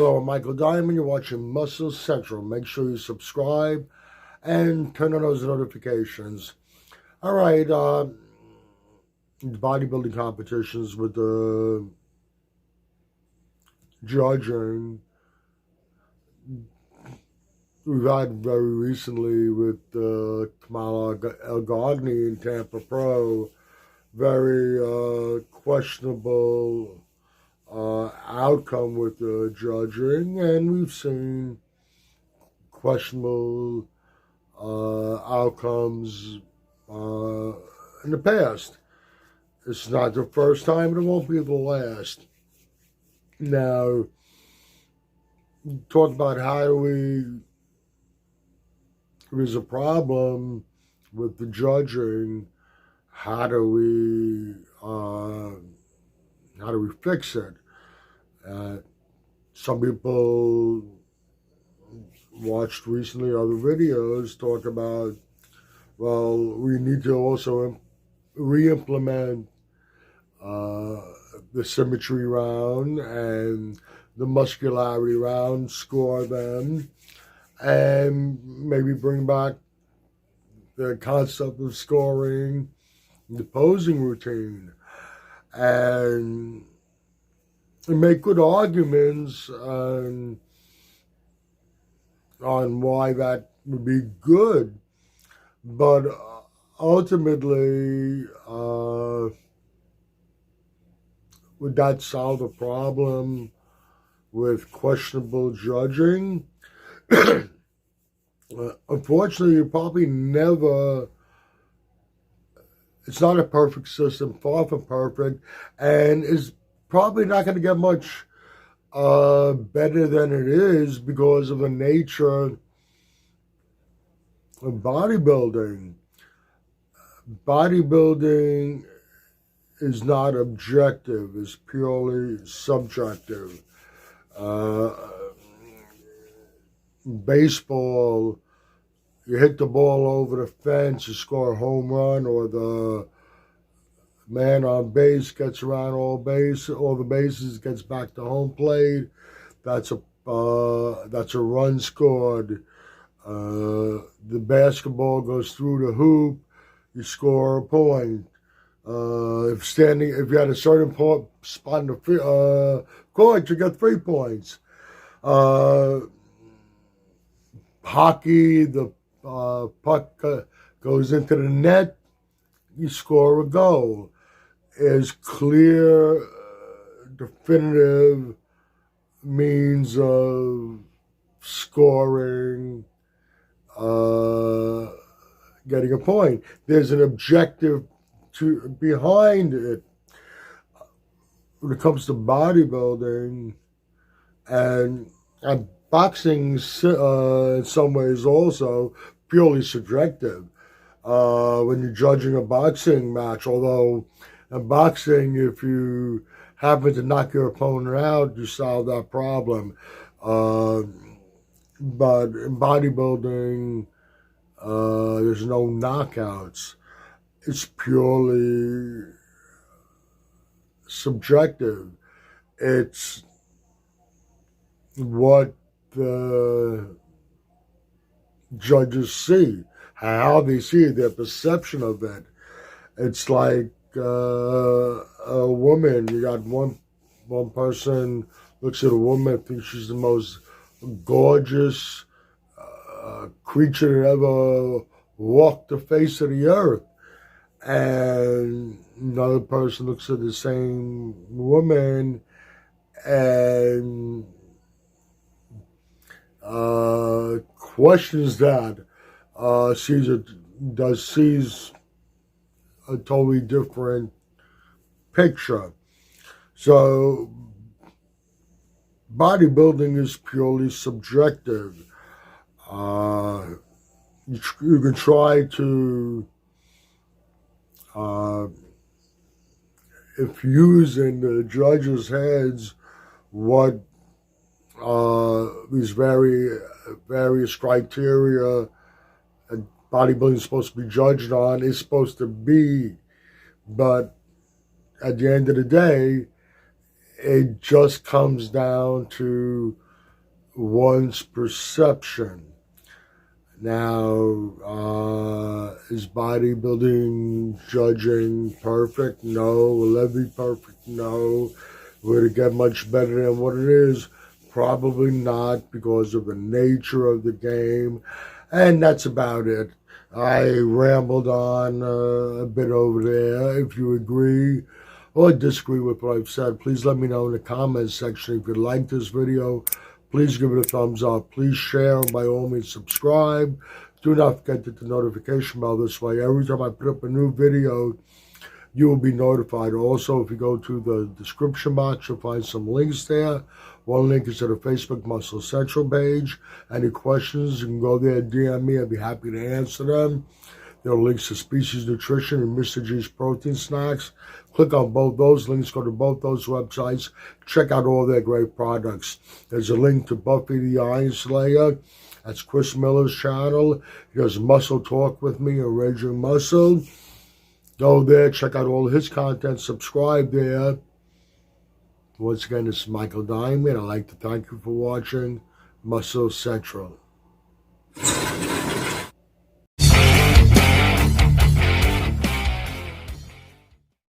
Hello, I'm Michael Diamond. You're watching Muscle Central. Make sure you subscribe and turn on those notifications. All right, bodybuilding competitions with the judging. We've had very recently with Kamala El-Gagni in Tampa Pro, very questionable outcome with the judging, and we've seen questionable outcomes in the past. It's not the first time, and it won't be the last. Now, talk about how do we, there's a problem with the judging, how do we fix it? Some people watched recently other videos talk about, well, we need to also re-implement the symmetry round and the muscularity round, score them, and maybe bring back the concept of scoring the posing routine, and make good arguments on why that would be good. But ultimately, would that solve the problem with questionable judging? Unfortunately, you probably never, it's not a perfect system, far from perfect, and is probably not going to get much better than it is because of the nature of bodybuilding. Bodybuilding is not objective, it's purely subjective. Baseball, you hit the ball over the fence, you score a home run, or the man on base gets around all the bases, gets back to home plate. That's a run scored. The basketball goes through the hoop, you score a point. If you had a certain spot in the court, you get 3 points. Hockey, the puck goes into the net, you score a goal. Is clear, definitive means of scoring, getting a point. There's an objective behind it. When it comes to bodybuilding and boxing, in some ways also purely subjective. When you're judging a boxing match, although in boxing, if you happen to knock your opponent out, you solve that problem. But in bodybuilding, there's no knockouts. It's purely subjective. It's what the judges see, how they see it, their perception of it. It's like a woman. You got one person looks at a woman, thinks she's the most gorgeous creature that ever walked the face of the earth, and another person looks at the same woman and questions that, sees a totally different picture. So bodybuilding is purely subjective. You can try to infuse in the judges' heads what these various criteria bodybuilding is supposed to be judged on is supposed to be, but at the end of the day, it just comes down to one's perception. Now, is bodybuilding judging perfect? No. Will it be perfect? No. Will it get much better than what it is? Probably not, because of the nature of the game. And that's about it. I rambled on a bit over there. If you agree or disagree with what I've said, please let me know in the comments section. If you like this video, please give it a thumbs up. Please share, and by all means subscribe. Do not forget to hit the notification bell. This way, every time I put up a new video, you will be notified. Also, if you go to the description box, you'll find some links there. One link is to the Facebook Muscle Central page. Any questions, you can go there, DM me. I'd be happy to answer them. There are links to Species Nutrition and Mr. G's Protein Snacks. Click on both those links. Go to both those websites. Check out all their great products. There's a link to Buffy the Iron Slayer. That's Chris Miller's channel. He does Muscle Talk with me, or Raging Muscle. Go there, check out all his content, subscribe there. Once again, this is Michael Diamond. I'd like to thank you for watching Muscle Central.